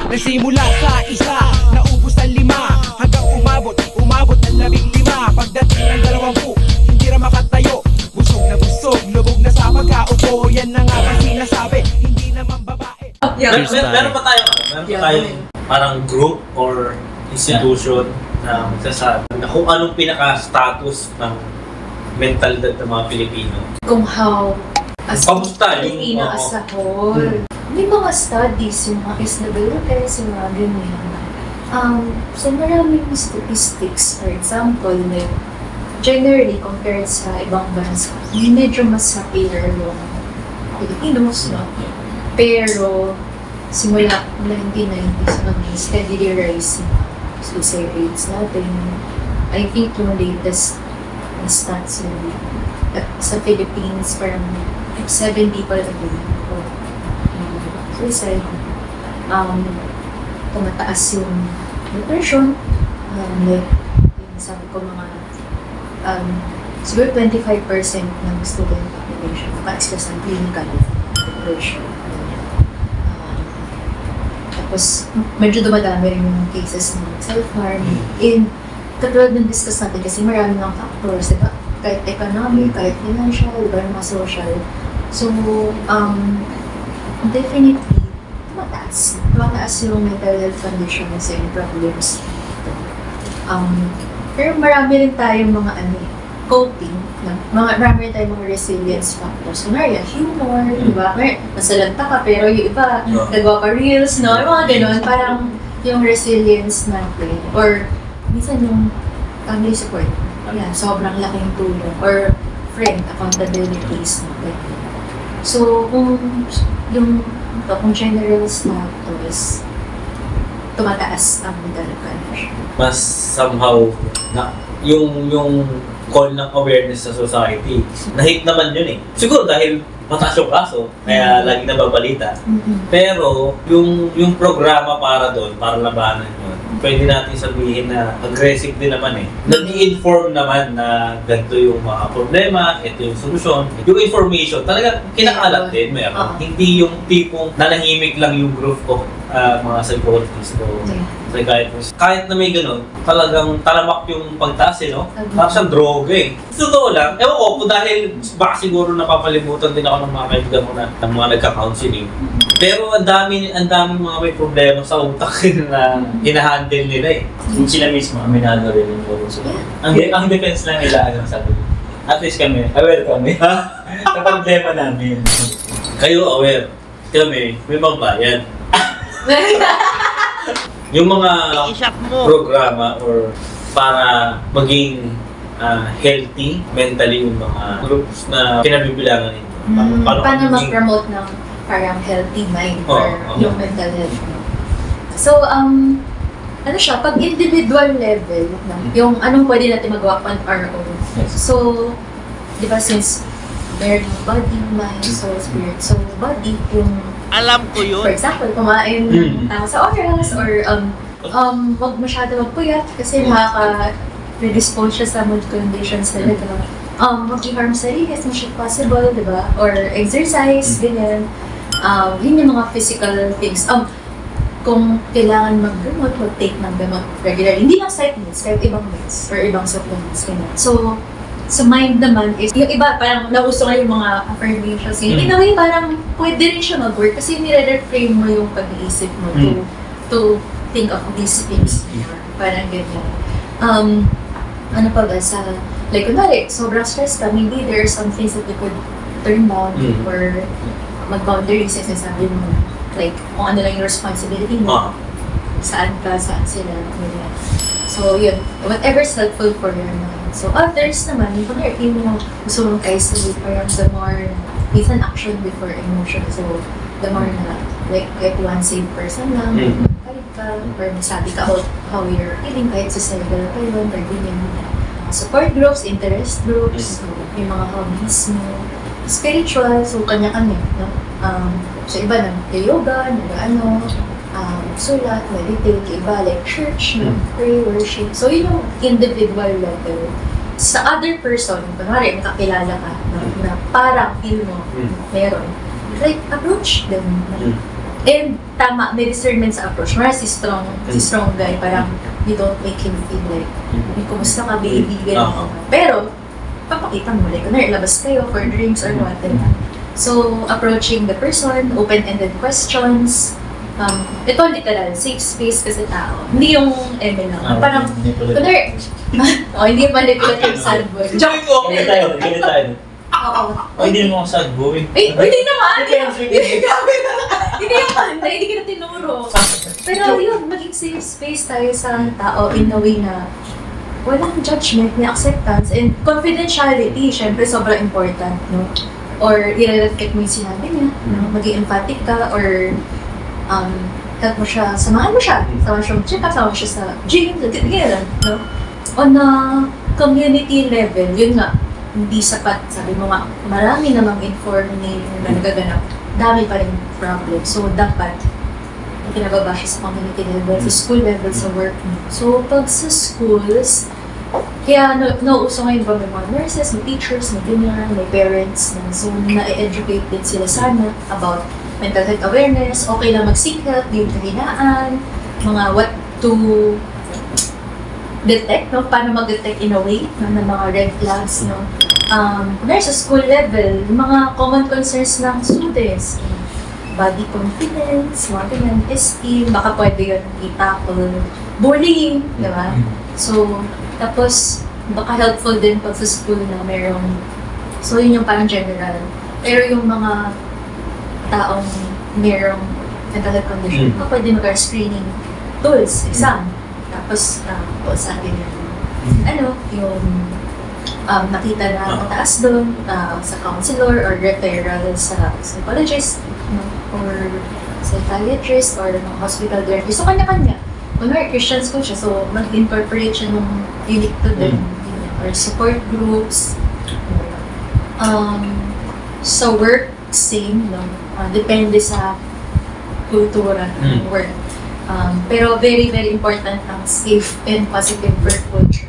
Nagsimula sa isa, naubos ang 5, hanggang umabot ng 15. Pagdating ng 20, hindi na makatayo. Busog, lubog na sa pagkaupo. Yan na nga ba sinasabi, hindi naman babae. Meron pa tayo parang group or institution na magsasabi na kung anong pinaka-status ng mental health ng mga Pilipino. Kung how as Pilipino as a whole. May mga studies, yung mga SWS, yung mga ganyan. So maraming statistics, for example, na generally compared sa ibang bansa, medyo mas happier yung Filipinos, no? Pero simula 1990s, steadily rising suicide rates natin. I think yung latest stats sa Philippines, parang 7 people a day suicide. Tumataas yung depression. Sabi ko siguro 25% ng student population naka-express ng clinical depression. Tapos medyo dumadami rin yung cases ng self-harm. And katulad ng discuss natin kasi marami ng factors, diba? Kahit economic, kahit financial, diba, mga social. So, definitely, tumataas yung mental health conditions and problems. Pero marami rin tayong mga coping, marami rin tayong mga resilience factors. Kunwari, humor, diba? Masalanta ka, pero yung iba, nagawa pa reels, no? Yung mga ganun, parang yung resilience natin. Or, minsan yung family support. Yeah, sobrang laking tulong. Or, friend, accountabilities, no? So, kung general status, tumataas ang mental condition. Mas somehow, yung call ng awareness sa society, na-hit naman yun eh. Siguro dahil mataas yung kaso, kaya lagi nababalita. Pero, yung programa para doon, para labanan yun, pwede natin sabihin na aggressive din naman eh. Nag-i-inform naman na ganito yung mga problema, ito yung solusyon. Yung information, talaga kinakalat din meron. Hindi yung tipong nanahimik lang yung group ko, mga psychologists o psychiatrists. Kahit na may ganun, talagang talamak yung pagtaas eh, no? Parang siyang droga eh. Totoo lang, ewan ko po dahil baka siguro napapalimutan din ako ng mga kaibigan ko na ng mga nagka-counseling. Pero ang dami mga may problema sa utak na hinahandle nila eh. Yung sila mismo, aminado rin yung so, ang defense lang nila, sabi ko. At least kami, aware kami sa problema namin. Kayo aware, kami, may magbayad. Yung mga programa or para maging healthy mentally yung mga groups na kinabibilangan nito. Paano mag-promote ng parang healthy mind or yung mental health. So, ano siya, pag individual level, yung anong pwede natin magawa on our own. So, di ba since meron body, mind, soul, spirit. So, body, yung alam ko yun. For example, kumain sa oras or wag masyado magpuyat kasi makaka-predispose siya sa mood conditions talaga. Mag-harm sarili as much as possible, di ba? Or exercise, ganyan. Yun yung mga physical things. Kung kailangan mag-gamot, mag-take ng gamot regularly. Hindi lang psych meds, kahit ibang meds or ibang supplements. Ganyan. So, sa mind naman is, yung iba, parang nauso nga yung mga affirmations. In a way, parang pwede rin siya mag-work kasi nire-reframe mo yung pag-iisip mo to think of these things. Parang ganyan. Ano pa ba sa, like, kunwari, sobrang stress ka, maybe there are some things that you could turn down or mag-boundaries yung sasabi mo. Like, kung ano lang yung responsibility mo. Saan sila. Ganyan. So, yun. Whatever's helpful for your mind. So, others naman, kung feel mo gusto mong isolate, parang the more, minsan action before emotion. So, the more na, like one same person lang, kahit ka, or masabi ka how you're feeling, kahit suicidal ka yun, or ganyan. Support groups, interest groups, yung mga hobbies mo, spiritual, so kanya-kanya. No? So, iba yoga, sulat, meditate, iba, like church, pray, worship. So, yun yung individual level. Sa other person, kunwari, makakilala ka, na parang feel mo, meron. Like, approach them. And tama, may discernment sa approach. Mara si strong guy, parang you don't make him feel like, kumusta ka baby, gano'n. Pero, papakita mo, like, kunwari, labas kayo for drinks or what, diba? So, approaching the person, open-ended questions, ito literal, safe space kasi tao. Hindi yung eme lang. Parang, kunwari, hindi manipulative sad boy. Joke! Hindi tayo. Oo. Hindi naman ako sad boy. Hindi naman! Hindi kita tinuro. Pero yun, maging safe space tayo sa tao in a way na walang judgment, may acceptance, and confidentiality, syempre sobrang important, no? Or i-reflect mo yung sinabi niya, no? Maging empathic ka, or help mo siya, samahan mo siya mag-check up, samahan mo siya sa gym, gano'n, no? On a community level, yun nga, hindi sapat, sabi mo nga, marami namang informing na nagaganap, dami pa rin problem. So, dapat, pinababa siya sa community level, sa school level, sa work. So, pag sa schools, kaya nauuso ngayon ba may mga nurses, may teachers, may ganyan, may parents, so na-educate din sila sana about mental health awareness, okay lang mag-seek help, yung kahinaan, mga what to detect, no? Paano mag-detect in a way, no? Ng mga red flags, no? Sa school level, mga common concerns ng students, body confidence, mga ganyan, esteem, baka pwede yun i-tackle, bullying, di ba? So, tapos, baka helpful din pag sa school na mayroong, so yun yung parang general. Pero yung mga taong mayroong mental health condition, baka pwede mag-screening tools, exam. Tapos, sa akin yung nakita na mataas doon sa counselor or referral sa psychologist, or psychiatrist or hospital therapist. So, kanya-kanya. Kunwari, Christian school siya, so mag-incorporate siya ng unique to them, or support groups. Sa work, same, no? Depende sa kultura ng work. Pero very, very important ang safe and positive work culture.